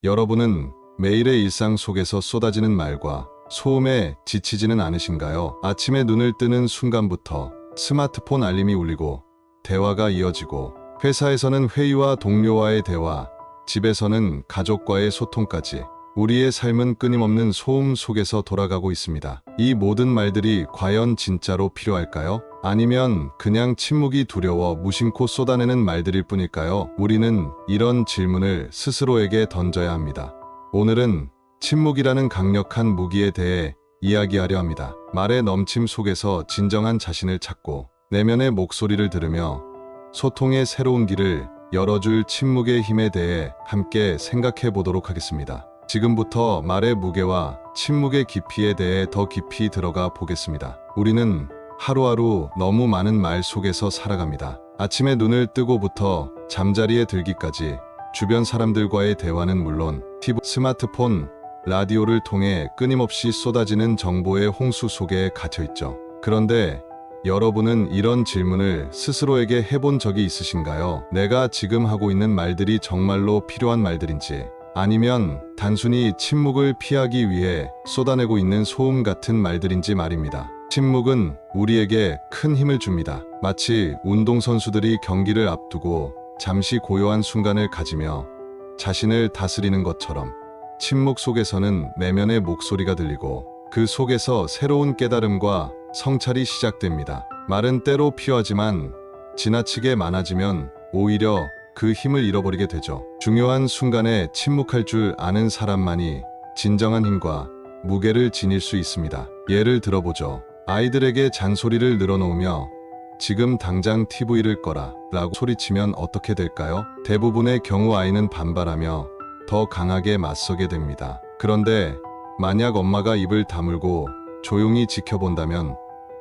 여러분은 매일의 일상 속에서 쏟아지는 말과 소음에 지치지는 않으신가요? 아침에 눈을 뜨는 순간부터 스마트폰 알림이 울리고 대화가 이어지고, 회사에서는 회의와 동료와의 대화, 집에서는 가족과의 소통까지 우리의 삶은 끊임없는 소음 속에서 돌아가고 있습니다. 이 모든 말들이 과연 진짜로 필요할까요? 아니면 그냥 침묵이 두려워 무심코 쏟아내는 말들일 뿐일까요? 우리는 이런 질문을 스스로에게 던져야 합니다. 오늘은 침묵이라는 강력한 무기에 대해 이야기하려 합니다. 말의 넘침 속에서 진정한 자신을 찾고, 내면의 목소리를 들으며 소통의 새로운 길을 열어줄 침묵의 힘에 대해 함께 생각해 보도록 하겠습니다. 지금부터 말의 무게와 침묵의 깊이에 대해 더 깊이 들어가 보겠습니다. 우리는 하루하루 너무 많은 말 속에서 살아갑니다. 아침에 눈을 뜨고부터 잠자리에 들기까지 주변 사람들과의 대화는 물론 TV, 스마트폰, 라디오를 통해 끊임없이 쏟아지는 정보의 홍수 속에 갇혀있죠. 그런데 여러분은 이런 질문을 스스로에게 해본 적이 있으신가요? 내가 지금 하고 있는 말들이 정말로 필요한 말들인지, 아니면 단순히 침묵을 피하기 위해 쏟아내고 있는 소음 같은 말들인지 말입니다. 침묵은 우리에게 큰 힘을 줍니다. 마치 운동선수들이 경기를 앞두고 잠시 고요한 순간을 가지며 자신을 다스리는 것처럼, 침묵 속에서는 내면의 목소리가 들리고 그 속에서 새로운 깨달음과 성찰이 시작됩니다. 말은 때로 필요하지만 지나치게 많아지면 오히려 그 힘을 잃어버리게 되죠. 중요한 순간에 침묵할 줄 아는 사람만이 진정한 힘과 무게를 지닐 수 있습니다. 예를 들어보죠. 아이들에게 잔소리를 늘어놓으며 "지금 당장 TV를 꺼라" 라고 소리치면 어떻게 될까요? 대부분의 경우 아이는 반발하며 더 강하게 맞서게 됩니다. 그런데 만약 엄마가 입을 다물고 조용히 지켜본다면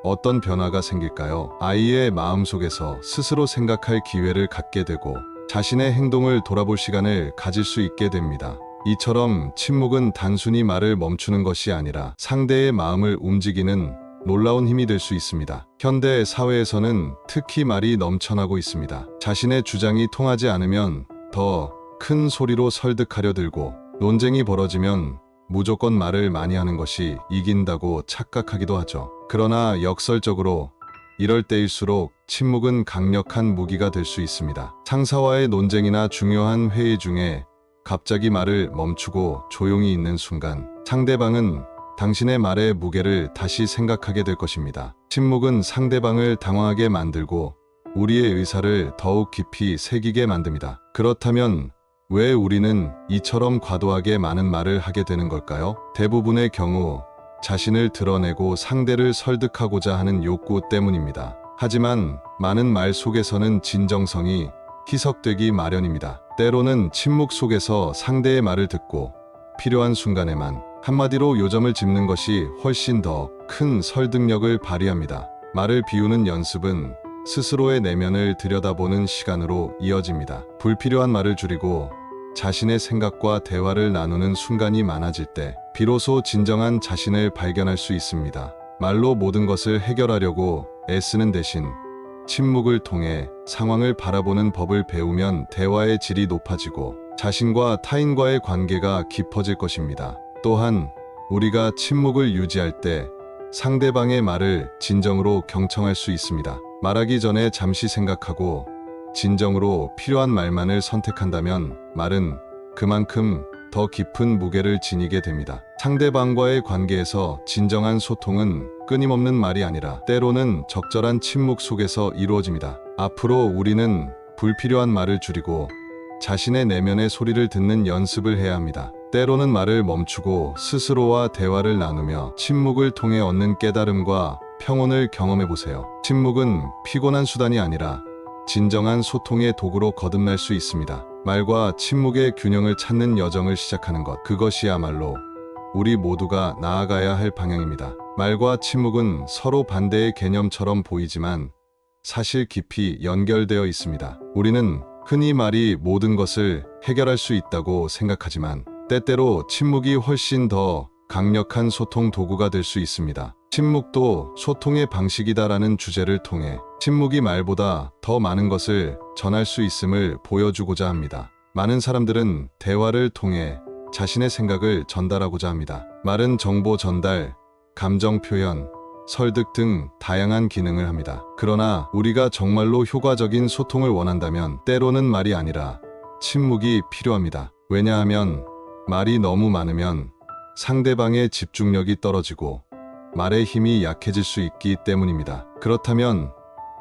어떤 변화가 생길까요? 아이의 마음속에서 스스로 생각할 기회를 갖게 되고 자신의 행동을 돌아볼 시간을 가질 수 있게 됩니다. 이처럼 침묵은 단순히 말을 멈추는 것이 아니라 상대의 마음을 움직이는 놀라운 힘이 될 수 있습니다. 현대 사회에서는 특히 말이 넘쳐나고 있습니다. 자신의 주장이 통하지 않으면 더 큰 소리로 설득하려 들고, 논쟁이 벌어지면 무조건 말을 많이 하는 것이 이긴다고 착각하기도 하죠. 그러나 역설적으로 이럴 때일수록 침묵은 강력한 무기가 될 수 있습니다. 상사와의 논쟁이나 중요한 회의 중에 갑자기 말을 멈추고 조용히 있는 순간, 상대방은 당신의 말의 무게를 다시 생각하게 될 것입니다. 침묵은 상대방을 당황하게 만들고 우리의 의사를 더욱 깊이 새기게 만듭니다. 그렇다면 왜 우리는 이처럼 과도하게 많은 말을 하게 되는 걸까요? 대부분의 경우 자신을 드러내고 상대를 설득하고자 하는 욕구 때문입니다. 하지만 많은 말 속에서는 진정성이 희석되기 마련입니다. 때로는 침묵 속에서 상대의 말을 듣고 필요한 순간에만 한마디로 요점을 짚는 것이 훨씬 더 큰 설득력을 발휘합니다. 말을 비우는 연습은 스스로의 내면을 들여다보는 시간으로 이어집니다. 불필요한 말을 줄이고 자신의 생각과 대화를 나누는 순간이 많아질 때 비로소 진정한 자신을 발견할 수 있습니다. 말로 모든 것을 해결하려고 애쓰는 대신 침묵을 통해 상황을 바라보는 법을 배우면 대화의 질이 높아지고 자신과 타인과의 관계가 깊어질 것입니다. 또한 우리가 침묵을 유지할 때 상대방의 말을 진정으로 경청할 수 있습니다. 말하기 전에 잠시 생각하고 진정으로 필요한 말만을 선택한다면 말은 그만큼 더 깊은 무게를 지니게 됩니다. 상대방과의 관계에서 진정한 소통은 끊임없는 말이 아니라 때로는 적절한 침묵 속에서 이루어집니다. 앞으로 우리는 불필요한 말을 줄이고 자신의 내면의 소리를 듣는 연습을 해야 합니다. 때로는 말을 멈추고 스스로와 대화를 나누며 침묵을 통해 얻는 깨달음과 평온을 경험해 보세요. 침묵은 피곤한 수단이 아니라 진정한 소통의 도구로 거듭날 수 있습니다. 말과 침묵의 균형을 찾는 여정을 시작하는 것, 그것이야말로 우리 모두가 나아가야 할 방향입니다. 말과 침묵은 서로 반대의 개념처럼 보이지만 사실 깊이 연결되어 있습니다. 우리는 흔히 말이 모든 것을 해결할 수 있다고 생각하지만 때때로 침묵이 훨씬 더 강력한 소통 도구가 될 수 있습니다. 침묵도 소통의 방식이다라는 주제를 통해 침묵이 말보다 더 많은 것을 전할 수 있음을 보여주고자 합니다. 많은 사람들은 대화를 통해 자신의 생각을 전달하고자 합니다. 말은 정보 전달, 감정 표현, 설득 등 다양한 기능을 합니다. 그러나 우리가 정말로 효과적인 소통을 원한다면 때로는 말이 아니라 침묵이 필요합니다. 왜냐하면 말이 너무 많으면 상대방의 집중력이 떨어지고 말의 힘이 약해질 수 있기 때문입니다. 그렇다면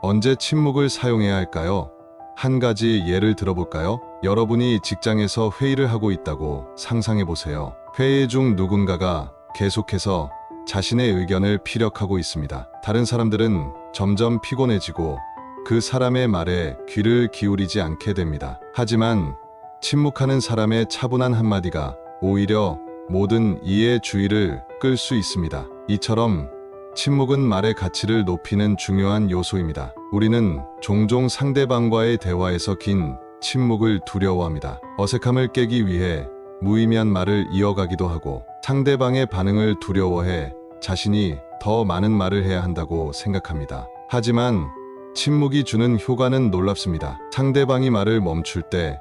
언제 침묵을 사용해야 할까요? 한 가지 예를 들어볼까요? 여러분이 직장에서 회의를 하고 있다고 상상해 보세요. 회의 중 누군가가 계속해서 자신의 의견을 피력하고 있습니다. 다른 사람들은 점점 피곤해지고 그 사람의 말에 귀를 기울이지 않게 됩니다. 하지만 침묵하는 사람의 차분한 한마디가 오히려 모든 이의 주의를 끌 수 있습니다. 이처럼 침묵은 말의 가치를 높이는 중요한 요소입니다. 우리는 종종 상대방과의 대화에서 긴 침묵을 두려워합니다. 어색함을 깨기 위해 무의미한 말을 이어가기도 하고 상대방의 반응을 두려워해 자신이 더 많은 말을 해야 한다고 생각합니다. 하지만 침묵이 주는 효과는 놀랍습니다. 상대방이 말을 멈출 때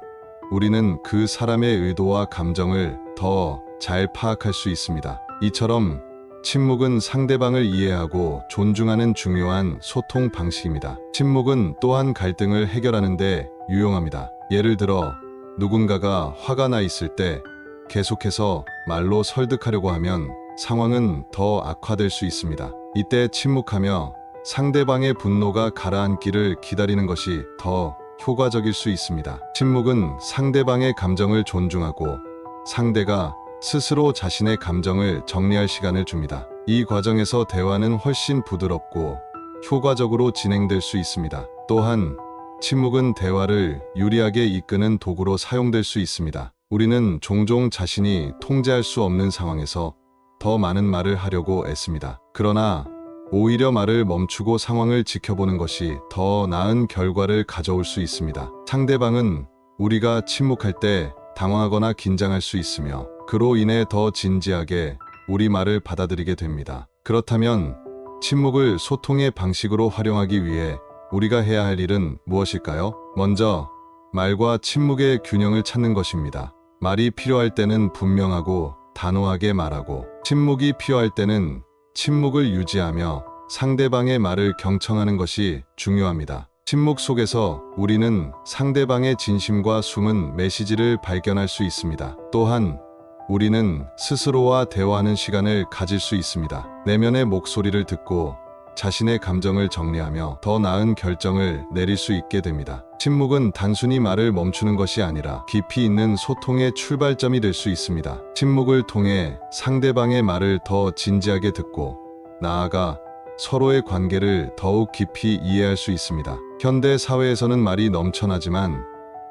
우리는 그 사람의 의도와 감정을 더 잘 파악할 수 있습니다. 이처럼 침묵은 상대방을 이해하고 존중하는 중요한 소통 방식입니다. 침묵은 또한 갈등을 해결하는 데 유용합니다. 예를 들어 누군가가 화가 나 있을 때 계속해서 말로 설득하려고 하면 상황은 더 악화될 수 있습니다. 이때 침묵하며 상대방의 분노가 가라앉기를 기다리는 것이 더 효과적일 수 있습니다. 침묵은 상대방의 감정을 존중하고 상대가 스스로 자신의 감정을 정리할 시간을 줍니다. 이 과정에서 대화는 훨씬 부드럽고 효과적으로 진행될 수 있습니다. 또한 침묵은 대화를 유리하게 이끄는 도구로 사용될 수 있습니다. 우리는 종종 자신이 통제할 수 없는 상황에서 더 많은 말을 하려고 애씁니다. 그러나 오히려 말을 멈추고 상황을 지켜보는 것이 더 나은 결과를 가져올 수 있습니다. 상대방은 우리가 침묵할 때 당황하거나 긴장할 수 있으며 그로 인해 더 진지하게 우리 말을 받아들이게 됩니다. 그렇다면 침묵을 소통의 방식으로 활용하기 위해 우리가 해야 할 일은 무엇일까요? 먼저 말과 침묵의 균형을 찾는 것입니다. 말이 필요할 때는 분명하고 단호하게 말하고 침묵이 필요할 때는 침묵을 유지하며 상대방의 말을 경청하는 것이 중요합니다. 침묵 속에서 우리는 상대방의 진심과 숨은 메시지를 발견할 수 있습니다. 또한 우리는 스스로와 대화하는 시간을 가질 수 있습니다. 내면의 목소리를 듣고 자신의 감정을 정리하며 더 나은 결정을 내릴 수 있게 됩니다. 침묵은 단순히 말을 멈추는 것이 아니라 깊이 있는 소통의 출발점이 될 수 있습니다. 침묵을 통해 상대방의 말을 더 진지하게 듣고 나아가 서로의 관계를 더욱 깊이 이해할 수 있습니다. 현대 사회에서는 말이 넘쳐나지만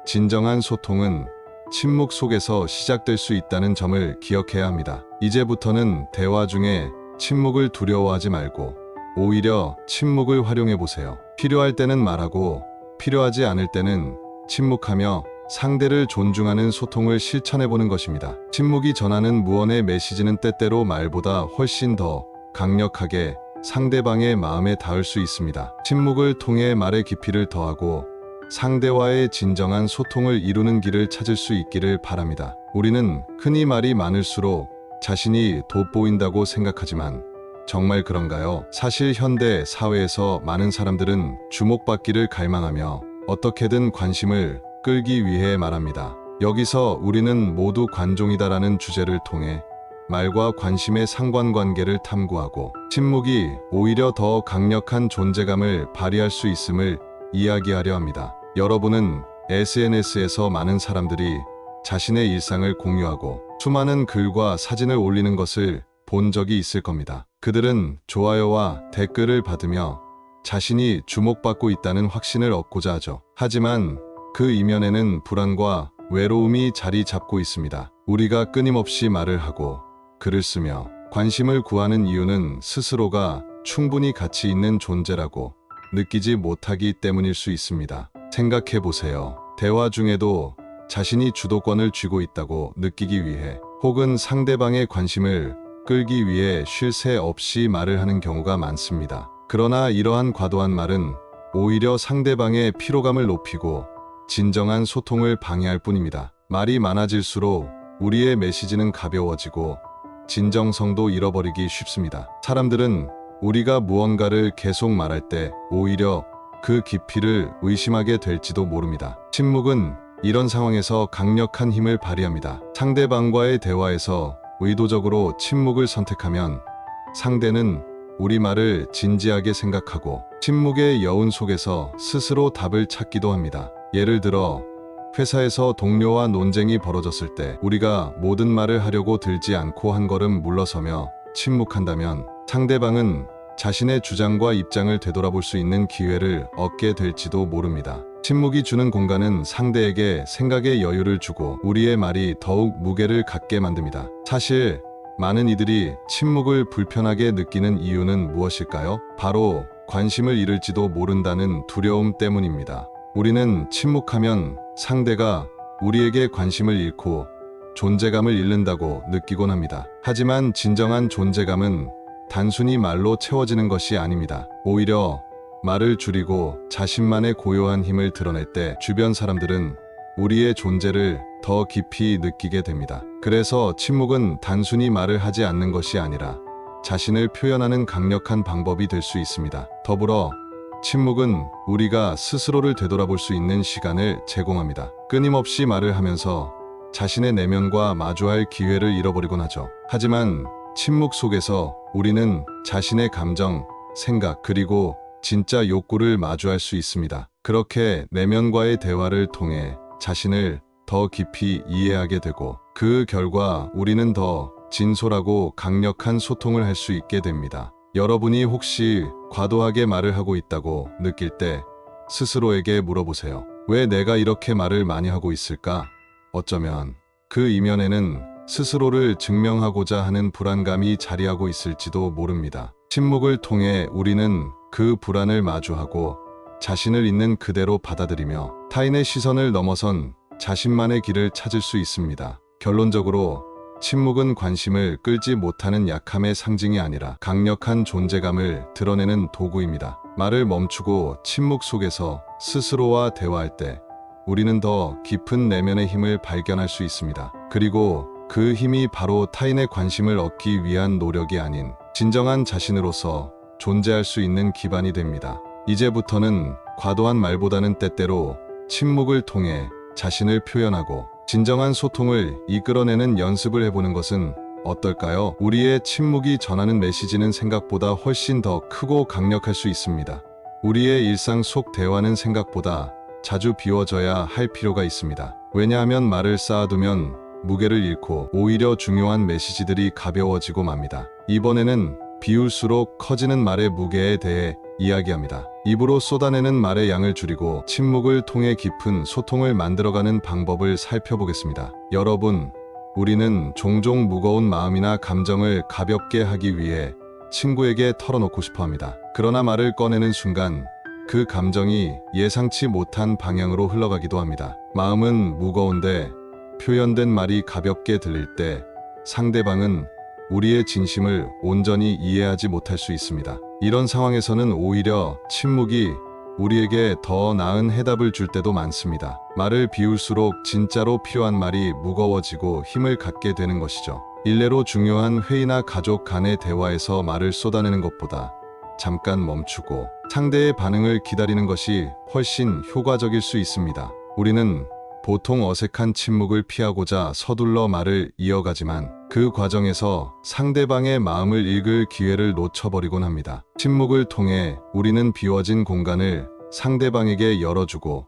진정한 소통은 침묵 속에서 시작될 수 있다는 점을 기억해야 합니다. 이제부터는 대화 중에 침묵을 두려워하지 말고 오히려 침묵을 활용해 보세요. 필요할 때는 말하고 필요하지 않을 때는 침묵하며 상대를 존중하는 소통을 실천해 보는 것입니다. 침묵이 전하는 무언의 메시지는 때때로 말보다 훨씬 더 강력하게 상대방의 마음에 닿을 수 있습니다. 침묵을 통해 말의 깊이를 더하고 상대와의 진정한 소통을 이루는 길을 찾을 수 있기를 바랍니다. 우리는 흔히 말이 많을수록 자신이 돋보인다고 생각하지만 정말 그런가요? 사실 현대 사회에서 많은 사람들은 주목받기를 갈망하며 어떻게든 관심을 끌기 위해 말합니다. 여기서 우리는 모두 관종이다라는 주제를 통해 말과 관심의 상관관계를 탐구하고 침묵이 오히려 더 강력한 존재감을 발휘할 수 있음을 이야기하려 합니다. 여러분은 SNS에서 많은 사람들이 자신의 일상을 공유하고 수많은 글과 사진을 올리는 것을 본 적이 있을 겁니다. 그들은 좋아요와 댓글을 받으며 자신이 주목받고 있다는 확신을 얻고자 하죠. 하지만 그 이면에는 불안과 외로움이 자리 잡고 있습니다. 우리가 끊임없이 말을 하고 글을 쓰며 관심을 구하는 이유는 스스로가 충분히 가치 있는 존재라고 느끼지 못하기 때문일 수 있습니다. 생각해 보세요. 대화 중에도 자신이 주도권을 쥐고 있다고 느끼기 위해 혹은 상대방의 관심을 끌기 위해 쉴 새 없이 말을 하는 경우가 많습니다. 그러나 이러한 과도한 말은 오히려 상대방의 피로감을 높이고 진정한 소통을 방해할 뿐입니다. 말이 많아질수록 우리의 메시지는 가벼워지고 진정성도 잃어버리기 쉽습니다. 사람들은 우리가 무언가를 계속 말할 때 오히려 그 깊이를 의심하게 될지도 모릅니다. 침묵은 이런 상황에서 강력한 힘을 발휘합니다. 상대방과의 대화에서 의도적으로 침묵을 선택하면 상대는 우리 말을 진지하게 생각하고 침묵의 여운 속에서 스스로 답을 찾기도 합니다. 예를 들어 회사에서 동료와 논쟁이 벌어졌을 때 우리가 모든 말을 하려고 들지 않고 한 걸음 물러서며 침묵한다면 상대방은 자신의 주장과 입장을 되돌아볼 수 있는 기회를 얻게 될지도 모릅니다. 침묵이 주는 공간은 상대에게 생각의 여유를 주고 우리의 말이 더욱 무게를 갖게 만듭니다. 사실 많은 이들이 침묵을 불편하게 느끼는 이유는 무엇일까요? 바로 관심을 잃을지도 모른다는 두려움 때문입니다. 우리는 침묵하면 상대가 우리에게 관심을 잃고 존재감을 잃는다고 느끼곤 합니다. 하지만 진정한 존재감은 단순히 말로 채워지는 것이 아닙니다. 오히려 말을 줄이고 자신만의 고요한 힘을 드러낼 때 주변 사람들은 우리의 존재를 더 깊이 느끼게 됩니다. 그래서 침묵은 단순히 말을 하지 않는 것이 아니라 자신을 표현하는 강력한 방법이 될 수 있습니다. 더불어 침묵은 우리가 스스로를 되돌아볼 수 있는 시간을 제공합니다. 끊임없이 말을 하면서 자신의 내면과 마주할 기회를 잃어버리곤 하죠. 하지만 침묵 속에서 우리는 자신의 감정, 생각, 그리고 진짜 욕구를 마주할 수 있습니다. 그렇게 내면과의 대화를 통해 자신을 더 깊이 이해하게 되고 그 결과 우리는 더 진솔하고 강력한 소통을 할 수 있게 됩니다. 여러분이 혹시 과도하게 말을 하고 있다고 느낄 때 스스로에게 물어보세요. 왜 내가 이렇게 말을 많이 하고 있을까? 어쩌면 그 이면에는 스스로를 증명하고자 하는 불안감이 자리하고 있을지도 모릅니다. 침묵을 통해 우리는 그 불안을 마주하고 자신을 있는 그대로 받아들이며 타인의 시선을 넘어선 자신만의 길을 찾을 수 있습니다. 결론적으로 침묵은 관심을 끌지 못하는 약함의 상징이 아니라 강력한 존재감을 드러내는 도구입니다. 말을 멈추고 침묵 속에서 스스로와 대화할 때 우리는 더 깊은 내면의 힘을 발견할 수 있습니다. 그리고 그 힘이 바로 타인의 관심을 얻기 위한 노력이 아닌 진정한 자신으로서 존재할 수 있는 기반이 됩니다. 이제부터는 과도한 말보다는 때때로 침묵을 통해 자신을 표현하고 진정한 소통을 이끌어내는 연습을 해보는 것은 어떨까요? 우리의 침묵이 전하는 메시지는 생각보다 훨씬 더 크고 강력할 수 있습니다. 우리의 일상 속 대화는 생각보다 자주 비워져야 할 필요가 있습니다. 왜냐하면 말을 쌓아두면 무게를 잃고 오히려 중요한 메시지들이 가벼워지고 맙니다. 이번에는 비울수록 커지는 말의 무게에 대해 이야기합니다. 입으로 쏟아내는 말의 양을 줄이고 침묵을 통해 깊은 소통을 만들어가는 방법을 살펴보겠습니다. 여러분, 우리는 종종 무거운 마음이나 감정을 가볍게 하기 위해 친구에게 털어놓고 싶어 합니다. 그러나 말을 꺼내는 순간 그 감정이 예상치 못한 방향으로 흘러가기도 합니다. 마음은 무거운데 표현된 말이 가볍게 들릴 때 상대방은 우리의 진심을 온전히 이해하지 못할 수 있습니다. 이런 상황에서는 오히려 침묵이 우리에게 더 나은 해답을 줄 때도 많습니다. 말을 비울수록 진짜로 필요한 말이 무거워지고 힘을 갖게 되는 것이죠. 일례로 중요한 회의나 가족 간의 대화에서 말을 쏟아내는 것보다 잠깐 멈추고 상대의 반응을 기다리는 것이 훨씬 효과적일 수 있습니다. 우리는 보통 어색한 침묵을 피하고자 서둘러 말을 이어가지만 그 과정에서 상대방의 마음을 읽을 기회를 놓쳐버리곤 합니다. 침묵을 통해 우리는 비워진 공간을 상대방에게 열어주고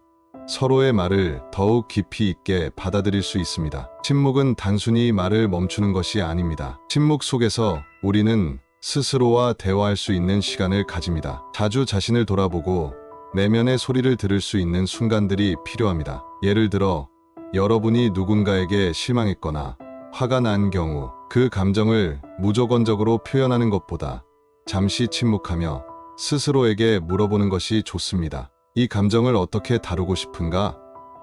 서로의 말을 더욱 깊이 있게 받아들일 수 있습니다. 침묵은 단순히 말을 멈추는 것이 아닙니다. 침묵 속에서 우리는 스스로와 대화할 수 있는 시간을 가집니다. 자주 자신을 돌아보고 내면의 소리를 들을 수 있는 순간들이 필요합니다. 예를 들어 여러분이 누군가에게 실망했거나 화가 난 경우 그 감정을 무조건적으로 표현하는 것보다 잠시 침묵하며 스스로에게 물어보는 것이 좋습니다. 이 감정을 어떻게 다루고 싶은가?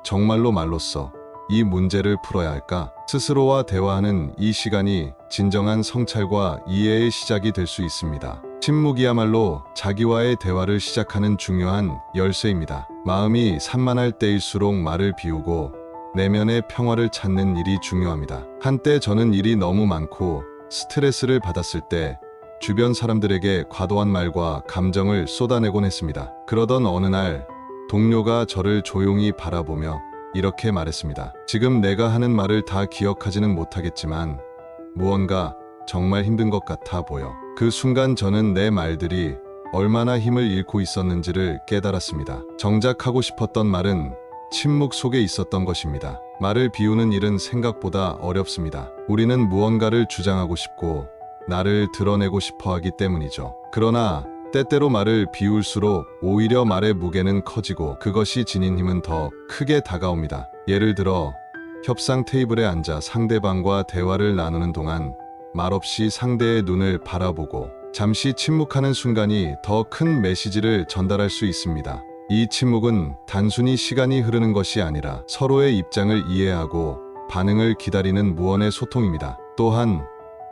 정말로 말로써 이 문제를 풀어야 할까? 스스로와 대화하는 이 시간이 진정한 성찰과 이해의 시작이 될 수 있습니다. 침묵이야말로 자기와의 대화를 시작하는 중요한 열쇠입니다. 마음이 산만할 때일수록 말을 비우고 내면의 평화를 찾는 일이 중요합니다. 한때 저는 일이 너무 많고 스트레스를 받았을 때 주변 사람들에게 과도한 말과 감정을 쏟아내곤 했습니다. 그러던 어느 날 동료가 저를 조용히 바라보며 이렇게 말했습니다. 지금 내가 하는 말을 다 기억하지는 못하겠지만 무언가 정말 힘든 것 같아 보여. 그 순간 저는 내 말들이 얼마나 힘을 잃고 있었는지를 깨달았습니다. 정작 하고 싶었던 말은 침묵 속에 있었던 것입니다. 말을 비우는 일은 생각보다 어렵습니다. 우리는 무언가를 주장하고 싶고 나를 드러내고 싶어 하기 때문이죠. 그러나 때때로 말을 비울수록 오히려 말의 무게는 커지고 그것이 지닌 힘은 더 크게 다가옵니다. 예를 들어 협상 테이블에 앉아 상대방과 대화를 나누는 동안 말없이 상대의 눈을 바라보고 잠시 침묵하는 순간이 더 큰 메시지를 전달할 수 있습니다. 이 침묵은 단순히 시간이 흐르는 것이 아니라 서로의 입장을 이해하고 반응을 기다리는 무언의 소통입니다. 또한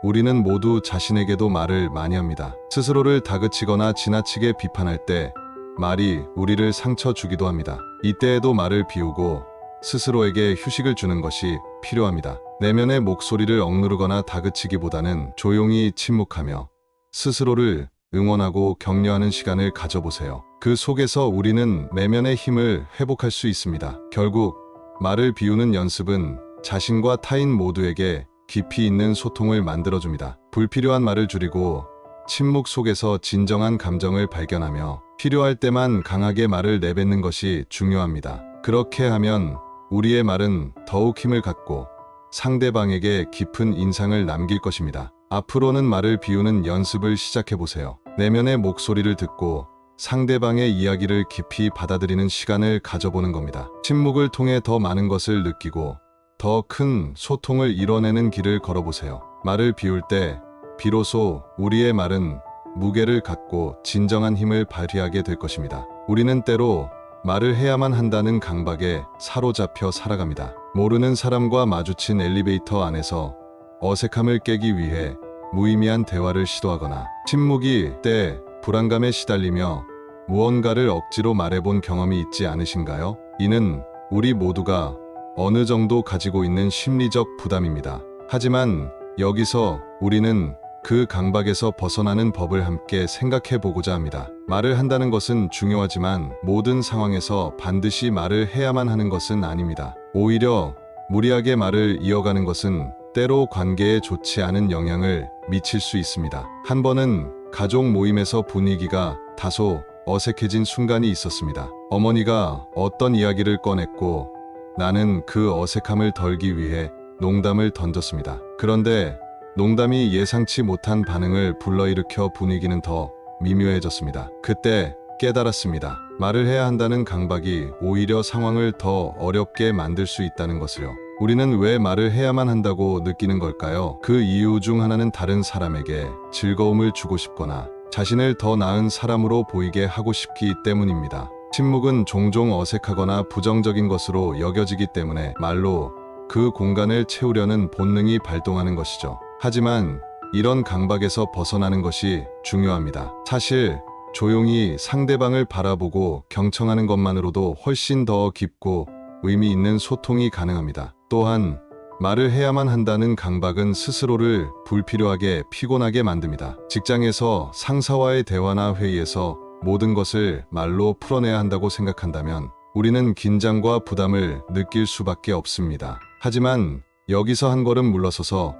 우리는 모두 자신에게도 말을 많이 합니다. 스스로를 다그치거나 지나치게 비판할 때 말이 우리를 상처 주기도 합니다. 이때에도 말을 비우고 스스로에게 휴식을 주는 것이 필요합니다. 내면의 목소리를 억누르거나 다그치기보다는 조용히 침묵하며 스스로를 응원하고 격려하는 시간을 가져보세요. 그 속에서 우리는 내면의 힘을 회복할 수 있습니다. 결국 말을 비우는 연습은 자신과 타인 모두에게 깊이 있는 소통을 만들어줍니다. 불필요한 말을 줄이고 침묵 속에서 진정한 감정을 발견하며 필요할 때만 강하게 말을 내뱉는 것이 중요합니다. 그렇게 하면 우리의 말은 더욱 힘을 갖고 상대방에게 깊은 인상을 남길 것입니다. 앞으로는 말을 비우는 연습을 시작해보세요. 내면의 목소리를 듣고 상대방의 이야기를 깊이 받아들이는 시간을 가져보는 겁니다. 침묵을 통해 더 많은 것을 느끼고 더 큰 소통을 이뤄내는 길을 걸어보세요. 말을 비울 때 비로소 우리의 말은 무게를 갖고 진정한 힘을 발휘하게 될 것입니다. 우리는 때로 말을 해야만 한다는 강박에 사로잡혀 살아갑니다. 모르는 사람과 마주친 엘리베이터 안에서 어색함을 깨기 위해 무의미한 대화를 시도하거나 침묵이 때 불안감에 시달리며 무언가를 억지로 말해본 경험이 있지 않으신가요? 이는 우리 모두가 어느 정도 가지고 있는 심리적 부담입니다. 하지만 여기서 우리는 그 강박에서 벗어나는 법을 함께 생각해 보고자 합니다. 말을 한다는 것은 중요하지만 모든 상황에서 반드시 말을 해야만 하는 것은 아닙니다. 오히려 무리하게 말을 이어가는 것은 때로 관계에 좋지 않은 영향을 미칠 수 있습니다. 한 번은 가족 모임에서 분위기가 다소 어색해진 순간이 있었습니다. 어머니가 어떤 이야기를 꺼냈고 나는 그 어색함을 덜기 위해 농담을 던졌습니다. 그런데 농담이 예상치 못한 반응을 불러일으켜 분위기는 더 미묘해졌습니다. 그때 깨달았습니다. 말을 해야 한다는 강박이 오히려 상황을 더 어렵게 만들 수 있다는 것을요. 우리는 왜 말을 해야만 한다고 느끼는 걸까요? 그 이유 중 하나는 다른 사람에게 즐거움을 주고 싶거나 자신을 더 나은 사람으로 보이게 하고 싶기 때문입니다. 침묵은 종종 어색하거나 부정적인 것으로 여겨지기 때문에 말로 그 공간을 채우려는 본능이 발동하는 것이죠. 하지만 이런 강박에서 벗어나는 것이 중요합니다. 사실 조용히 상대방을 바라보고 경청하는 것만으로도 훨씬 더 깊고 의미 있는 소통이 가능합니다. 또한 말을 해야만 한다는 강박은 스스로를 불필요하게 피곤하게 만듭니다. 직장에서 상사와의 대화나 회의에서 모든 것을 말로 풀어내야 한다고 생각한다면 우리는 긴장과 부담을 느낄 수밖에 없습니다. 하지만 여기서 한 걸음 물러서서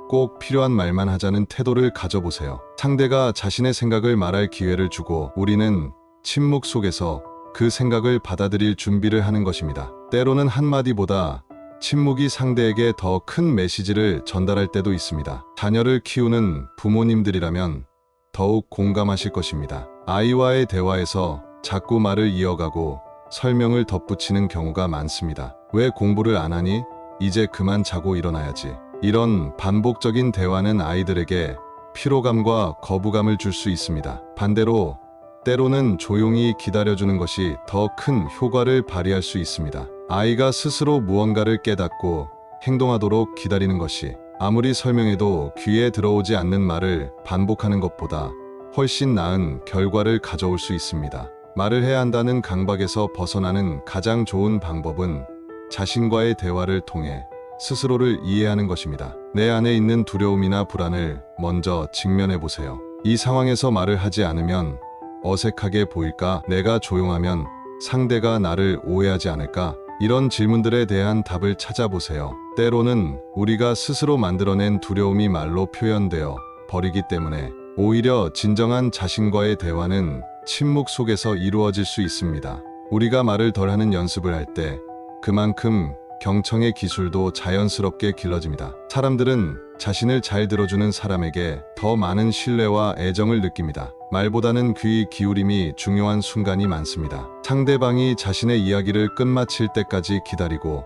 꼭 필요한 말만 하자는 태도를 가져보세요. 상대가 자신의 생각을 말할 기회를 주고 우리는 침묵 속에서 그 생각을 받아들일 준비를 하는 것입니다. 때로는 한마디보다 침묵이 상대에게 더 큰 메시지를 전달할 때도 있습니다. 자녀를 키우는 부모님들이라면 더욱 공감하실 것입니다. 아이와의 대화에서 자꾸 말을 이어가고 설명을 덧붙이는 경우가 많습니다. 왜 공부를 안 하니? 이제 그만 자고 일어나야지. 이런 반복적인 대화는 아이들에게 피로감과 거부감을 줄 수 있습니다. 반대로 때로는 조용히 기다려주는 것이 더 큰 효과를 발휘할 수 있습니다. 아이가 스스로 무언가를 깨닫고 행동하도록 기다리는 것이 아무리 설명해도 귀에 들어오지 않는 말을 반복하는 것보다 훨씬 나은 결과를 가져올 수 있습니다. 말을 해야 한다는 강박에서 벗어나는 가장 좋은 방법은 자신과의 대화를 통해 스스로를 이해하는 것입니다. 내 안에 있는 두려움이나 불안을 먼저 직면해 보세요. 이 상황에서 말을 하지 않으면 어색하게 보일까? 내가 조용하면 상대가 나를 오해하지 않을까? 이런 질문들에 대한 답을 찾아보세요. 때로는 우리가 스스로 만들어낸 두려움이 말로 표현되어 버리기 때문에 오히려 진정한 자신과의 대화는 침묵 속에서 이루어질 수 있습니다. 우리가 말을 덜 하는 연습을 할 때 그만큼 경청의 기술도 자연스럽게 길러집니다. 사람들은 자신을 잘 들어주는 사람에게 더 많은 신뢰와 애정을 느낍니다. 말보다는 귀 기울임이 중요한 순간이 많습니다. 상대방이 자신의 이야기를 끝마칠 때까지 기다리고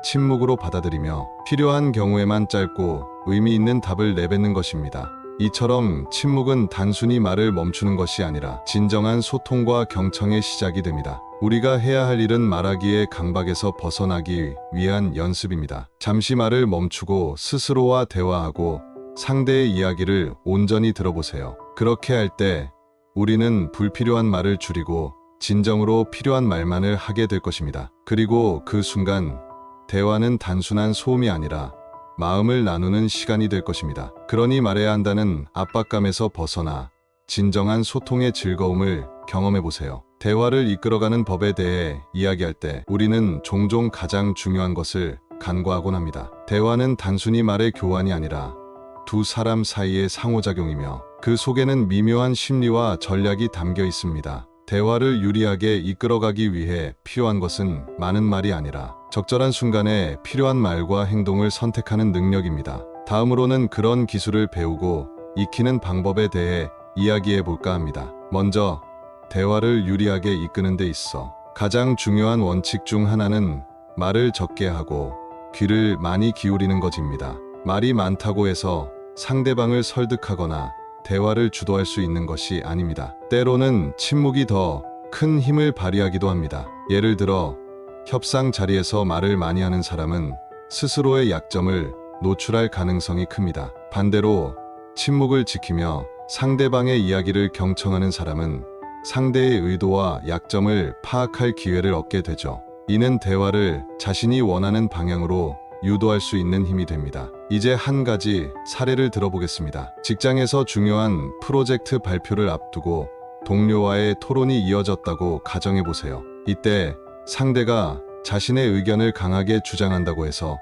침묵으로 받아들이며 필요한 경우에만 짧고 의미 있는 답을 내뱉는 것입니다. 이처럼 침묵은 단순히 말을 멈추는 것이 아니라 진정한 소통과 경청의 시작이 됩니다. 우리가 해야 할 일은 말하기의 강박에서 벗어나기 위한 연습입니다. 잠시 말을 멈추고 스스로와 대화하고 상대의 이야기를 온전히 들어보세요. 그렇게 할 때 우리는 불필요한 말을 줄이고 진정으로 필요한 말만을 하게 될 것입니다. 그리고 그 순간 대화는 단순한 소음이 아니라 마음을 나누는 시간이 될 것입니다. 그러니 말해야 한다는 압박감에서 벗어나 진정한 소통의 즐거움을 경험해 보세요. 대화를 이끌어가는 법에 대해 이야기할 때 우리는 종종 가장 중요한 것을 간과하곤 합니다. 대화는 단순히 말의 교환이 아니라 두 사람 사이의 상호작용이며 그 속에는 미묘한 심리와 전략이 담겨 있습니다. 대화를 유리하게 이끌어가기 위해 필요한 것은 많은 말이 아니라 적절한 순간에 필요한 말과 행동을 선택하는 능력입니다. 다음으로는 그런 기술을 배우고 익히는 방법에 대해 이야기해 볼까 합니다. 먼저 대화를 유리하게 이끄는 데 있어 가장 중요한 원칙 중 하나는 말을 적게 하고 귀를 많이 기울이는 것입니다. 말이 많다고 해서 상대방을 설득하거나 대화를 주도할 수 있는 것이 아닙니다. 때로는 침묵이 더 큰 힘을 발휘하기도 합니다. 예를 들어 협상 자리에서 말을 많이 하는 사람은 스스로의 약점을 노출할 가능성이 큽니다. 반대로 침묵을 지키며 상대방의 이야기를 경청하는 사람은 상대의 의도와 약점을 파악할 기회를 얻게 되죠. 이는 대화를 자신이 원하는 방향으로 유도할 수 있는 힘이 됩니다. 이제 한 가지 사례를 들어보겠습니다. 직장에서 중요한 프로젝트 발표를 앞두고 동료와의 토론이 이어졌다고 가정해 보세요. 이때 상대가 자신의 의견을 강하게 주장한다고 해서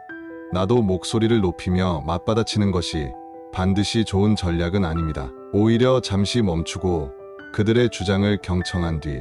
나도 목소리를 높이며 맞받아치는 것이 반드시 좋은 전략은 아닙니다. 오히려 잠시 멈추고 그들의 주장을 경청한 뒤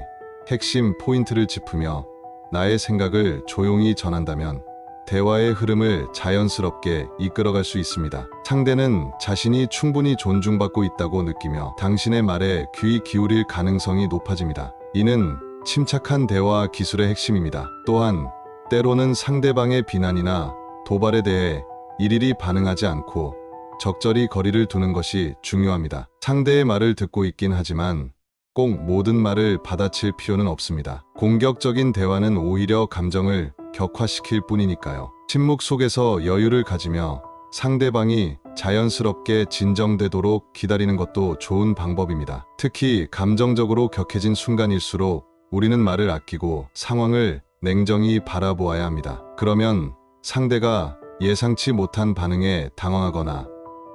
핵심 포인트를 짚으며 나의 생각을 조용히 전한다면 대화의 흐름을 자연스럽게 이끌어갈 수 있습니다. 상대는 자신이 충분히 존중받고 있다고 느끼며 당신의 말에 귀 기울일 가능성이 높아집니다. 이는 침착한 대화 기술의 핵심입니다. 또한 때로는 상대방의 비난이나 도발에 대해 일일이 반응하지 않고 적절히 거리를 두는 것이 중요합니다. 상대의 말을 듣고 있긴 하지만 꼭 모든 말을 받아칠 필요는 없습니다. 공격적인 대화는 오히려 감정을 격화시킬 뿐이니까요. 침묵 속에서 여유를 가지며 상대방이 자연스럽게 진정되도록 기다리는 것도 좋은 방법입니다. 특히 감정적으로 격해진 순간일수록 우리는 말을 아끼고 상황을 냉정히 바라보아야 합니다. 그러면 상대가 예상치 못한 반응에 당황하거나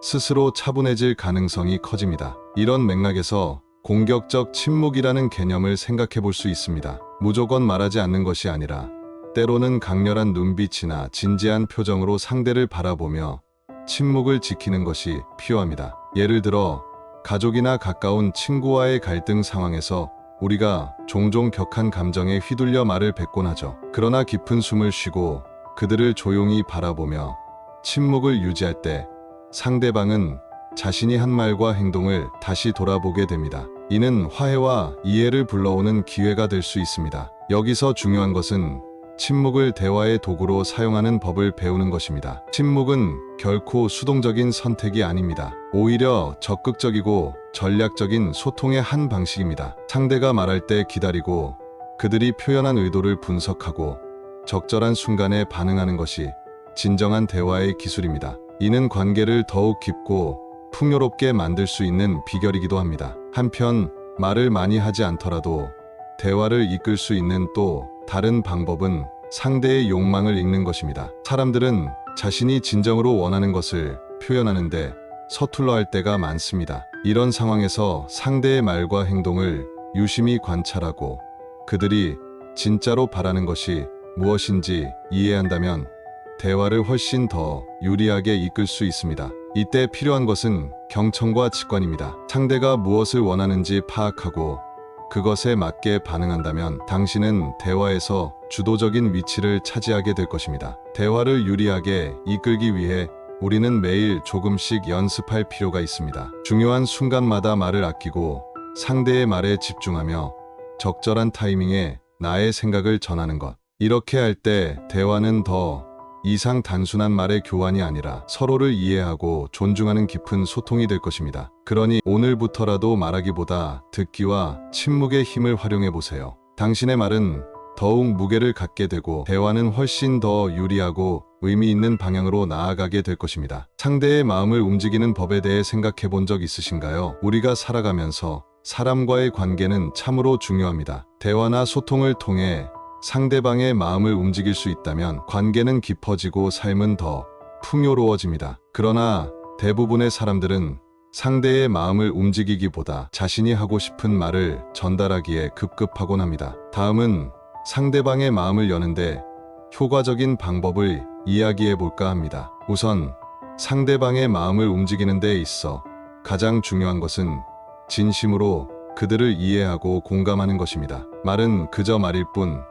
스스로 차분해질 가능성이 커집니다. 이런 맥락에서 공격적 침묵이라는 개념을 생각해 볼 수 있습니다. 무조건 말하지 않는 것이 아니라 때로는 강렬한 눈빛이나 진지한 표정으로 상대를 바라보며 침묵을 지키는 것이 필요합니다. 예를 들어 가족이나 가까운 친구와의 갈등 상황에서 우리가 종종 격한 감정에 휘둘려 말을 뱉곤 하죠. 그러나 깊은 숨을 쉬고 그들을 조용히 바라보며 침묵을 유지할 때 상대방은 자신이 한 말과 행동을 다시 돌아보게 됩니다. 이는 화해와 이해를 불러오는 기회가 될 수 있습니다. 여기서 중요한 것은 침묵을 대화의 도구로 사용하는 법을 배우는 것입니다. 침묵은 결코 수동적인 선택이 아닙니다. 오히려 적극적이고 전략적인 소통의 한 방식입니다. 상대가 말할 때 기다리고 그들이 표현한 의도를 분석하고 적절한 순간에 반응하는 것이 진정한 대화의 기술입니다. 이는 관계를 더욱 깊고 풍요롭게 만들 수 있는 비결이기도 합니다. 한편 말을 많이 하지 않더라도 대화를 이끌 수 있는 또 다른 방법은 상대의 욕망을 읽는 것입니다. 사람들은 자신이 진정으로 원하는 것을 표현하는데 서툴러 할 때가 많습니다. 이런 상황에서 상대의 말과 행동을 유심히 관찰하고 그들이 진짜로 바라는 것이 무엇인지 이해한다면 대화를 훨씬 더 유리하게 이끌 수 있습니다. 이때 필요한 것은 경청과 직관입니다. 상대가 무엇을 원하는지 파악하고 그것에 맞게 반응한다면 당신은 대화에서 주도적인 위치를 차지하게 될 것입니다. 대화를 유리하게 이끌기 위해 우리는 매일 조금씩 연습할 필요가 있습니다. 중요한 순간마다 말을 아끼고 상대의 말에 집중하며 적절한 타이밍에 나의 생각을 전하는 것. 이렇게 할 때 대화는 더 이상 단순한 말의 교환이 아니라 서로를 이해하고 존중하는 깊은 소통이 될 것입니다. 그러니 오늘부터라도 말하기보다 듣기와 침묵의 힘을 활용해 보세요. 당신의 말은 더욱 무게를 갖게 되고 대화는 훨씬 더 유리하고 의미 있는 방향으로 나아가게 될 것입니다. 상대의 마음을 움직이는 법에 대해 생각해 본 적 있으신가요? 우리가 살아가면서 사람과의 관계는 참으로 중요합니다. 대화나 소통을 통해 상대방의 마음을 움직일 수 있다면 관계는 깊어지고 삶은 더 풍요로워집니다. 그러나 대부분의 사람들은 상대의 마음을 움직이기보다 자신이 하고 싶은 말을 전달하기에 급급하곤 합니다. 다음은 상대방의 마음을 여는데 효과적인 방법을 이야기해 볼까 합니다. 우선 상대방의 마음을 움직이는 데 있어 가장 중요한 것은 진심으로 그들을 이해하고 공감하는 것입니다. 말은 그저 말일 뿐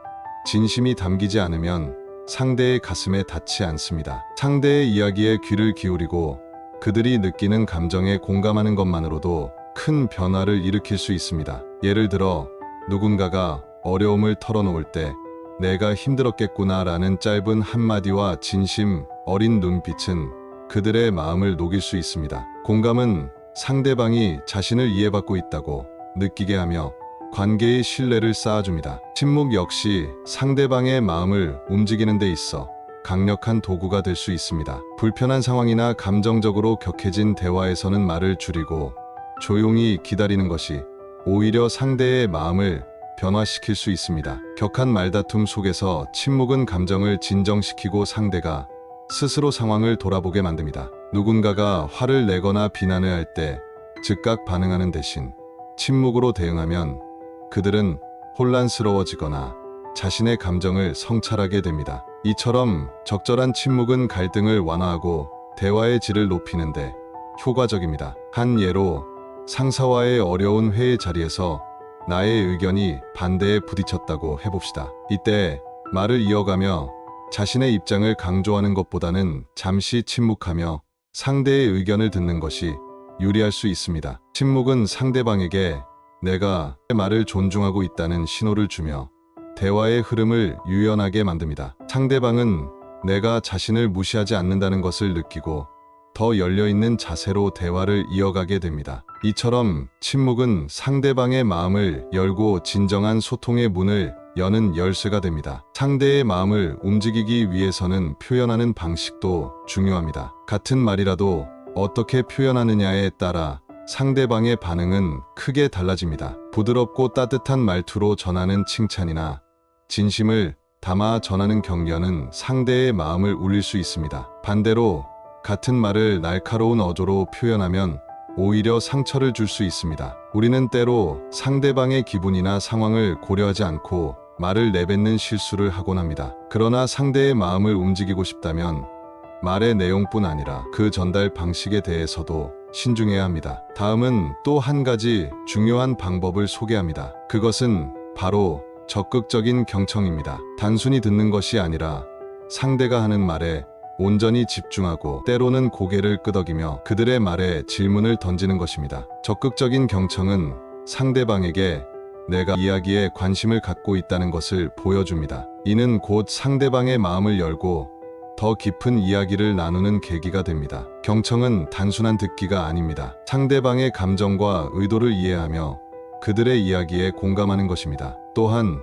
진심이 담기지 않으면 상대의 가슴에 닿지 않습니다. 상대의 이야기에 귀를 기울이고 그들이 느끼는 감정에 공감하는 것만으로도 큰 변화를 일으킬 수 있습니다. 예를 들어 누군가가 어려움을 털어놓을 때 내가 힘들었겠구나 라는 짧은 한마디와 진심 어린 눈빛은 그들의 마음을 녹일 수 있습니다. 공감은 상대방이 자신을 이해받고 있다고 느끼게 하며 관계의 신뢰를 쌓아줍니다. 침묵 역시 상대방의 마음을 움직이는 데 있어 강력한 도구가 될 수 있습니다. 불편한 상황이나 감정적으로 격해진 대화에서는 말을 줄이고 조용히 기다리는 것이 오히려 상대의 마음을 변화시킬 수 있습니다. 격한 말다툼 속에서 침묵은 감정을 진정시키고 상대가 스스로 상황을 돌아보게 만듭니다. 누군가가 화를 내거나 비난을 할 때 즉각 반응하는 대신 침묵으로 대응하면 그들은 혼란스러워지거나 자신의 감정을 성찰하게 됩니다. 이처럼 적절한 침묵은 갈등을 완화하고 대화의 질을 높이는데 효과적입니다. 한 예로 상사와의 어려운 회의 자리에서 나의 의견이 반대에 부딪혔다고 해봅시다. 이때 말을 이어가며 자신의 입장을 강조하는 것보다는 잠시 침묵하며 상대의 의견을 듣는 것이 유리할 수 있습니다. 침묵은 상대방에게 내가 말을 존중하고 있다는 신호를 주며 대화의 흐름을 유연하게 만듭니다. 상대방은 내가 자신을 무시하지 않는다는 것을 느끼고 더 열려있는 자세로 대화를 이어가게 됩니다. 이처럼 침묵은 상대방의 마음을 열고 진정한 소통의 문을 여는 열쇠가 됩니다. 상대의 마음을 움직이기 위해서는 표현하는 방식도 중요합니다. 같은 말이라도 어떻게 표현하느냐에 따라 상대방의 반응은 크게 달라집니다. 부드럽고 따뜻한 말투로 전하는 칭찬이나 진심을 담아 전하는 격려는 상대의 마음을 울릴 수 있습니다. 반대로 같은 말을 날카로운 어조로 표현하면 오히려 상처를 줄 수 있습니다. 우리는 때로 상대방의 기분이나 상황을 고려하지 않고 말을 내뱉는 실수를 하곤 합니다. 그러나 상대의 마음을 움직이고 싶다면 말의 내용뿐 아니라 그 전달 방식에 대해서도 신중해야 합니다. 다음은 또 한 가지 중요한 방법을 소개합니다. 그것은 바로 적극적인 경청입니다. 단순히 듣는 것이 아니라 상대가 하는 말에 온전히 집중하고 때로는 고개를 끄덕이며 그들의 말에 질문을 던지는 것입니다. 적극적인 경청은 상대방에게 내가 이야기에 관심을 갖고 있다는 것을 보여줍니다. 이는 곧 상대방의 마음을 열고 더 깊은 이야기를 나누는 계기가 됩니다. 경청은 단순한 듣기가 아닙니다. 상대방의 감정과 의도를 이해하며 그들의 이야기에 공감하는 것입니다. 또한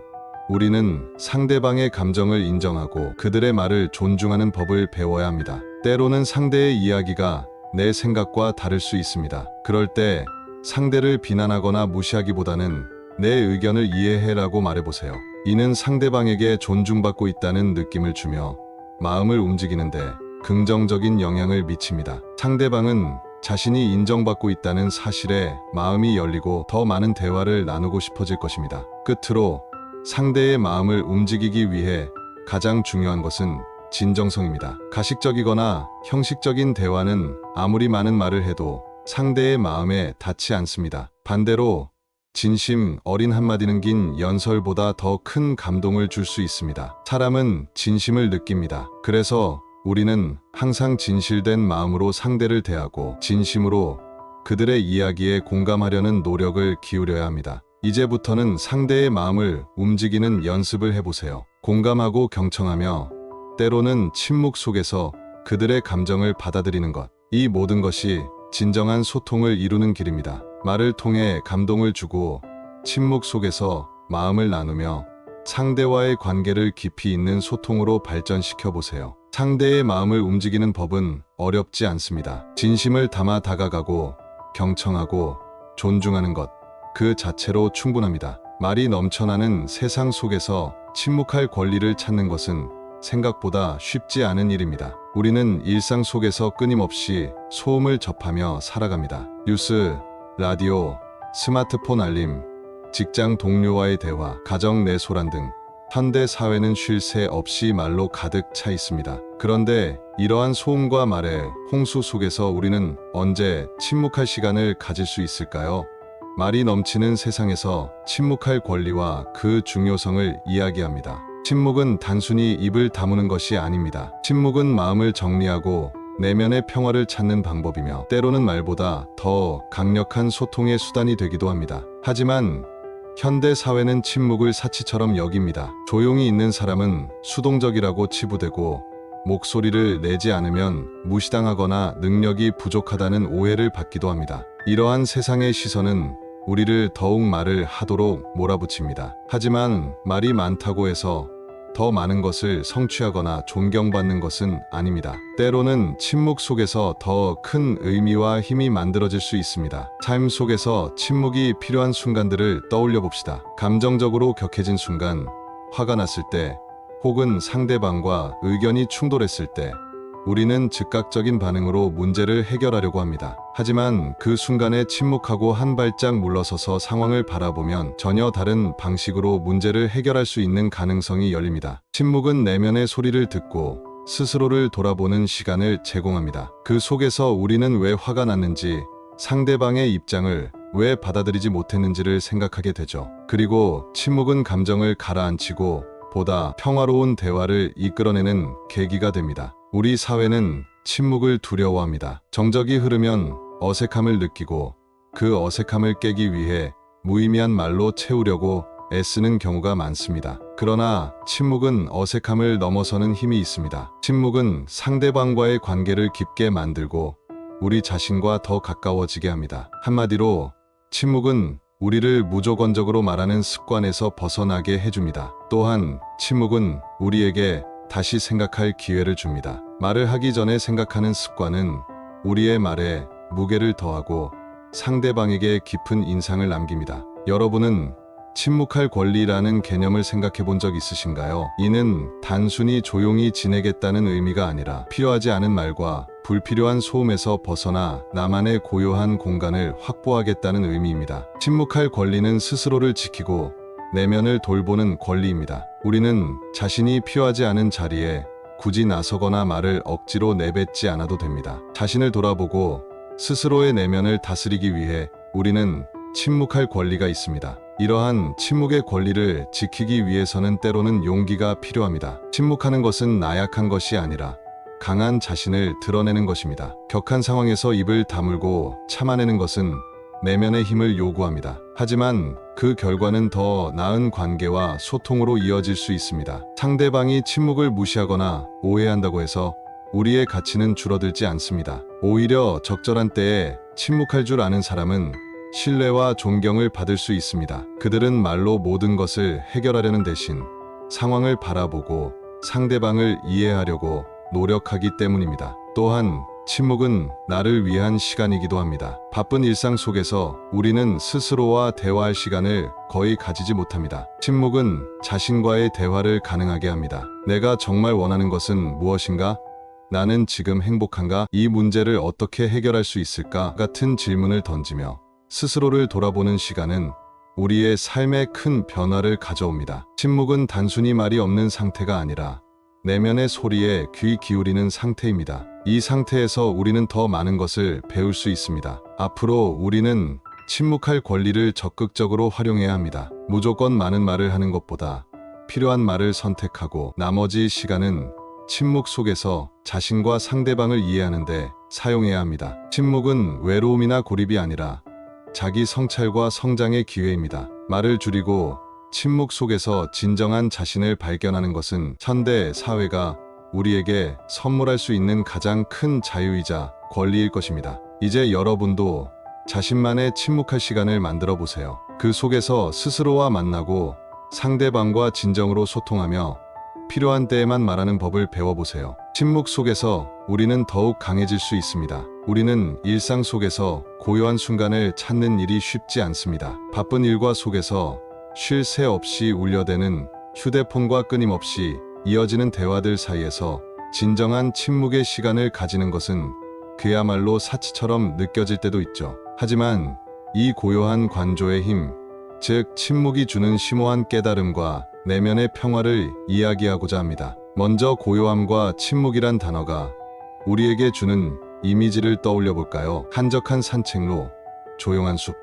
우리는 상대방의 감정을 인정하고 그들의 말을 존중하는 법을 배워야 합니다. 때로는 상대의 이야기가 내 생각과 다를 수 있습니다. 그럴 때 상대를 비난하거나 무시하기보다는 내 의견을 이해해라고 말해보세요. 이는 상대방에게 존중받고 있다는 느낌을 주며 마음을 움직이는데 긍정적인 영향을 미칩니다. 상대방은 자신이 인정받고 있다는 사실에 마음이 열리고 더 많은 대화를 나누고 싶어질 것입니다. 끝으로 상대의 마음을 움직이기 위해 가장 중요한 것은 진정성입니다. 가식적이거나 형식적인 대화는 아무리 많은 말을 해도 상대의 마음에 닿지 않습니다. 반대로 진심 어린 한마디는 긴 연설보다 더 큰 감동을 줄 수 있습니다. 사람은 진심을 느낍니다. 그래서 우리는 항상 진실된 마음으로 상대를 대하고 진심으로 그들의 이야기에 공감하려는 노력을 기울여야 합니다. 이제부터는 상대의 마음을 움직이는 연습을 해보세요. 공감하고 경청하며 때로는 침묵 속에서 그들의 감정을 받아들이는 것. 이 모든 것이 진정한 소통을 이루는 길입니다. 말을 통해 감동을 주고 침묵 속에서 마음을 나누며 상대와의 관계를 깊이 있는 소통으로 발전시켜 보세요. 상대의 마음을 움직이는 법은 어렵지 않습니다. 진심을 담아 다가가고 경청하고 존중하는 것, 그 자체로 충분합니다. 말이 넘쳐나는 세상 속에서 침묵할 권리를 찾는 것은 생각보다 쉽지 않은 일입니다. 우리는 일상 속에서 끊임없이 소음을 접하며 살아갑니다. 뉴스, 라디오, 스마트폰 알림, 직장 동료와의 대화, 가정 내 소란 등 현대 사회는 쉴 새 없이 말로 가득 차 있습니다. 그런데 이러한 소음과 말의 홍수 속에서 우리는 언제 침묵할 시간을 가질 수 있을까요? 말이 넘치는 세상에서 침묵할 권리와 그 중요성을 이야기합니다. 침묵은 단순히 입을 다무는 것이 아닙니다. 침묵은 마음을 정리하고 내면의 평화를 찾는 방법이며 때로는 말보다 더 강력한 소통의 수단이 되기도 합니다. 하지만 현대 사회는 침묵을 사치처럼 여깁니다. 조용히 있는 사람은 수동적이라고 치부되고 목소리를 내지 않으면 무시당하거나 능력이 부족하다는 오해를 받기도 합니다. 이러한 세상의 시선은 우리를 더욱 말을 하도록 몰아붙입니다. 하지만 말이 많다고 해서 더 많은 것을 성취하거나 존경받는 것은 아닙니다. 때로는 침묵 속에서 더 큰 의미와 힘이 만들어질 수 있습니다. 삶 속에서 침묵이 필요한 순간들을 떠올려 봅시다. 감정적으로 격해진 순간, 화가 났을 때, 혹은 상대방과 의견이 충돌했을 때, 우리는 즉각적인 반응으로 문제를 해결하려고 합니다. 하지만 그 순간에 침묵하고 한 발짝 물러서서 상황을 바라보면 전혀 다른 방식으로 문제를 해결할 수 있는 가능성이 열립니다. 침묵은 내면의 소리를 듣고 스스로를 돌아보는 시간을 제공합니다. 그 속에서 우리는 왜 화가 났는지, 상대방의 입장을 왜 받아들이지 못했는지를 생각하게 되죠. 그리고 침묵은 감정을 가라앉히고 보다 평화로운 대화를 이끌어내는 계기가 됩니다. 우리 사회는 침묵을 두려워합니다. 정적이 흐르면 어색함을 느끼고 그 어색함을 깨기 위해 무의미한 말로 채우려고 애쓰는 경우가 많습니다. 그러나 침묵은 어색함을 넘어서는 힘이 있습니다. 침묵은 상대방과의 관계를 깊게 만들고 우리 자신과 더 가까워지게 합니다. 한마디로 침묵은 우리를 무조건적으로 말하는 습관에서 벗어나게 해줍니다. 또한 침묵은 우리에게 다시 생각할 기회를 줍니다. 말을 하기 전에 생각하는 습관은 우리의 말에 무게를 더하고 상대방에게 깊은 인상을 남깁니다. 여러분은 침묵할 권리라는 개념을 생각해 본 적 있으신가요? 이는 단순히 조용히 지내겠다는 의미가 아니라 필요하지 않은 말과 불필요한 소음에서 벗어나 나만의 고요한 공간을 확보하겠다는 의미입니다. 침묵할 권리는 스스로를 지키고 내면을 돌보는 권리입니다. 우리는 자신이 필요하지 않은 자리에 굳이 나서거나 말을 억지로 내뱉지 않아도 됩니다. 자신을 돌아보고 스스로의 내면을 다스리기 위해 우리는 침묵할 권리가 있습니다. 이러한 침묵의 권리를 지키기 위해서는 때로는 용기가 필요합니다. 침묵하는 것은 나약한 것이 아니라 강한 자신을 드러내는 것입니다. 격한 상황에서 입을 다물고 참아내는 것은 내면의 힘을 요구합니다. 하지만 그 결과는 더 나은 관계와 소통으로 이어질 수 있습니다. 상대방이 침묵을 무시하거나 오해한다고 해서 우리의 가치는 줄어들지 않습니다. 오히려 적절한 때에 침묵할 줄 아는 사람은 신뢰와 존경을 받을 수 있습니다. 그들은 말로 모든 것을 해결하려는 대신 상황을 바라보고 상대방을 이해하려고 노력하기 때문입니다. 또한 침묵은 나를 위한 시간이기도 합니다. 바쁜 일상 속에서 우리는 스스로와 대화할 시간을 거의 가지지 못합니다. 침묵은 자신과의 대화를 가능하게 합니다. 내가 정말 원하는 것은 무엇인가? 나는 지금 행복한가? 이 문제를 어떻게 해결할 수 있을까? 같은 질문을 던지며 스스로를 돌아보는 시간은 우리의 삶에 큰 변화를 가져옵니다. 침묵은 단순히 말이 없는 상태가 아니라 내면의 소리에 귀 기울이는 상태입니다. 이 상태에서 우리는 더 많은 것을 배울 수 있습니다. 앞으로 우리는 침묵할 권리를 적극적으로 활용해야 합니다. 무조건 많은 말을 하는 것보다 필요한 말을 선택하고 나머지 시간은 침묵 속에서 자신과 상대방을 이해하는 데 사용해야 합니다. 침묵은 외로움이나 고립이 아니라 자기 성찰과 성장의 기회입니다. 말을 줄이고 침묵 속에서 진정한 자신을 발견하는 것은 현대 사회가 우리에게 선물할 수 있는 가장 큰 자유이자 권리일 것입니다. 이제 여러분도 자신만의 침묵할 시간을 만들어 보세요. 그 속에서 스스로와 만나고 상대방과 진정으로 소통하며 필요한 때에만 말하는 법을 배워보세요. 침묵 속에서 우리는 더욱 강해질 수 있습니다. 우리는 일상 속에서 고요한 순간을 찾는 일이 쉽지 않습니다. 바쁜 일과 속에서 쉴 새 없이 울려대는 휴대폰과 끊임없이 이어지는 대화들 사이에서 진정한 침묵의 시간을 가지는 것은 그야말로 사치처럼 느껴질 때도 있죠. 하지만 이 고요한 관조의 힘, 즉 침묵이 주는 심오한 깨달음과 내면의 평화를 이야기하고자 합니다. 먼저 고요함과 침묵이란 단어가 우리에게 주는 이미지를 떠올려 볼까요? 한적한 산책로, 조용한 숲,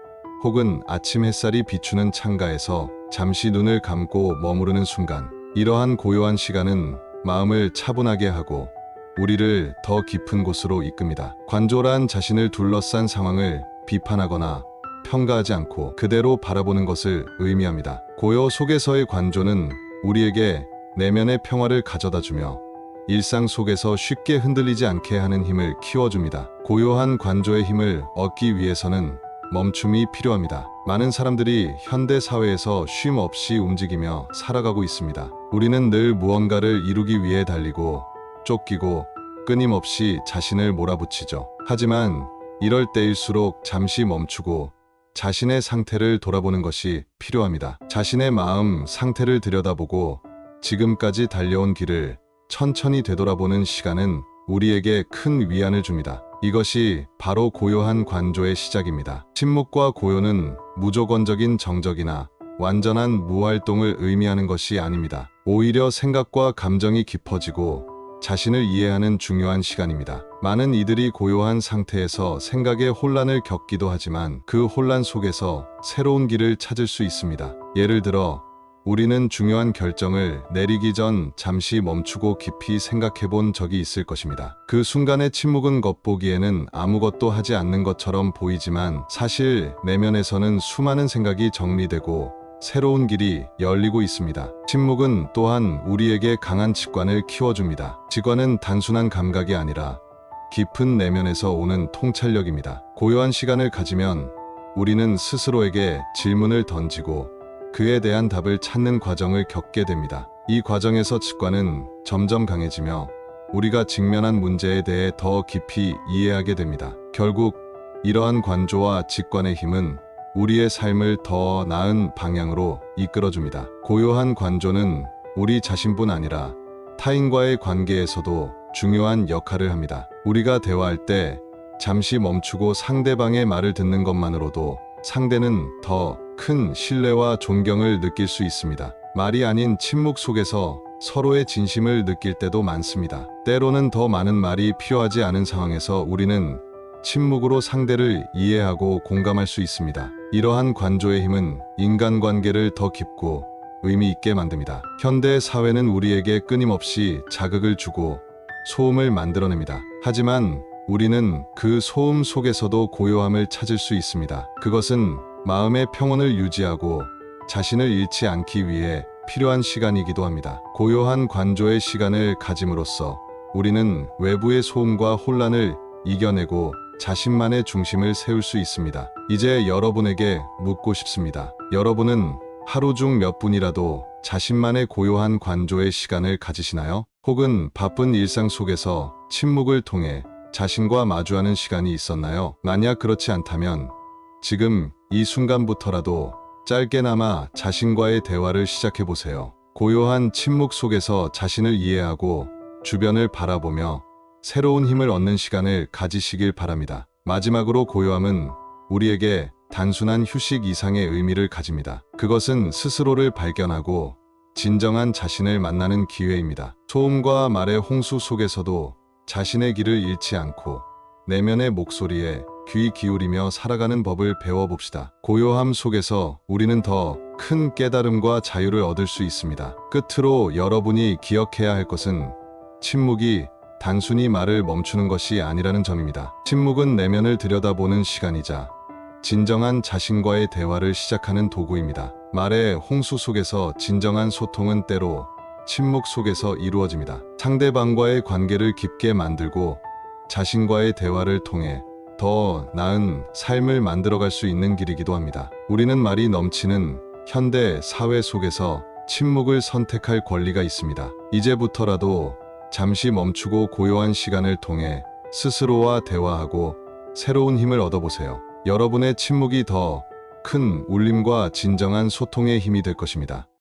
혹은 아침 햇살이 비추는 창가에서 잠시 눈을 감고 머무르는 순간, 이러한 고요한 시간은 마음을 차분하게 하고 우리를 더 깊은 곳으로 이끕니다. 관조란 자신을 둘러싼 상황을 비판하거나 평가하지 않고 그대로 바라보는 것을 의미합니다. 고요 속에서의 관조는 우리에게 내면의 평화를 가져다주며 일상 속에서 쉽게 흔들리지 않게 하는 힘을 키워줍니다. 고요한 관조의 힘을 얻기 위해서는 멈춤이 필요합니다. 많은 사람들이 현대 사회에서 쉼 없이 움직이며 살아가고 있습니다. 우리는 늘 무언가를 이루기 위해 달리고 쫓기고 끊임없이 자신을 몰아붙이죠. 하지만 이럴 때일수록 잠시 멈추고 자신의 상태를 돌아보는 것이 필요합니다. 자신의 마음 상태를 들여다보고 지금까지 달려온 길을 천천히 되돌아보는 시간은 우리에게 큰 위안을 줍니다. 이것이 바로 고요한 관조의 시작입니다. 침묵과 고요는 무조건적인 정적이나 완전한 무활동을 의미하는 것이 아닙니다. 오히려 생각과 감정이 깊어지고 자신을 이해하는 중요한 시간입니다. 많은 이들이 고요한 상태에서 생각의 혼란을 겪기도 하지만 그 혼란 속에서 새로운 길을 찾을 수 있습니다. 예를 들어 우리는 중요한 결정을 내리기 전 잠시 멈추고 깊이 생각해 본 적이 있을 것입니다. 그 순간의 침묵은 겉보기에는 아무것도 하지 않는 것처럼 보이지만 사실 내면에서는 수많은 생각이 정리되고 새로운 길이 열리고 있습니다. 침묵은 또한 우리에게 강한 직관을 키워줍니다. 직관은 단순한 감각이 아니라 깊은 내면에서 오는 통찰력입니다. 고요한 시간을 가지면 우리는 스스로에게 질문을 던지고 그에 대한 답을 찾는 과정을 겪게 됩니다. 이 과정에서 직관은 점점 강해지며 우리가 직면한 문제에 대해 더 깊이 이해하게 됩니다. 결국 이러한 관조와 직관의 힘은 우리의 삶을 더 나은 방향으로 이끌어줍니다. 고요한 관조는 우리 자신뿐 아니라 타인과의 관계에서도 중요한 역할을 합니다. 우리가 대화할 때 잠시 멈추고 상대방의 말을 듣는 것만으로도 상대는 더 큰 신뢰와 존경을 느낄 수 있습니다. 말이 아닌 침묵 속에서 서로의 진심을 느낄 때도 많습니다. 때로는 더 많은 말이 필요하지 않은 상황에서 우리는 침묵으로 상대를 이해하고 공감할 수 있습니다. 이러한 관조의 힘은 인간관계를 더 깊고 의미 있게 만듭니다. 현대 사회는 우리에게 끊임없이 자극을 주고 소음을 만들어냅니다. 하지만 우리는 그 소음 속에서도 고요함을 찾을 수 있습니다. 그것은 마음의 평온을 유지하고 자신을 잃지 않기 위해 필요한 시간이기도 합니다. 고요한 관조의 시간을 가짐으로써 우리는 외부의 소음과 혼란을 이겨내고 자신만의 중심을 세울 수 있습니다. 이제 여러분에게 묻고 싶습니다. 여러분은 하루 중 몇 분이라도 자신만의 고요한 관조의 시간을 가지시나요? 혹은 바쁜 일상 속에서 침묵을 통해 자신과 마주하는 시간이 있었나요? 만약 그렇지 않다면 지금 이 순간부터라도 짧게나마 자신과의 대화를 시작해 보세요. 고요한 침묵 속에서 자신을 이해하고 주변을 바라보며 새로운 힘을 얻는 시간을 가지시길 바랍니다. 마지막으로 고요함은 우리에게 단순한 휴식 이상의 의미를 가집니다. 그것은 스스로를 발견하고 진정한 자신을 만나는 기회입니다. 소음과 말의 홍수 속에서도 자신의 길을 잃지 않고 내면의 목소리에 귀 기울이며 살아가는 법을 배워봅시다. 고요함 속에서 우리는 더 큰 깨달음과 자유를 얻을 수 있습니다. 끝으로 여러분이 기억해야 할 것은 침묵이 단순히 말을 멈추는 것이 아니라는 점입니다. 침묵은 내면을 들여다보는 시간이자 진정한 자신과의 대화를 시작하는 도구입니다. 말의 홍수 속에서 진정한 소통은 때로 침묵 속에서 이루어집니다. 상대방과의 관계를 깊게 만들고 자신과의 대화를 통해 더 나은 삶을 만들어갈 수 있는 길이기도 합니다. 우리는 말이 넘치는 현대 사회 속에서 침묵을 선택할 권리가 있습니다. 이제부터라도 잠시 멈추고 고요한 시간을 통해 스스로와 대화하고 새로운 힘을 얻어보세요. 여러분의 침묵이 더 큰 울림과 진정한 소통의 힘이 될 것입니다.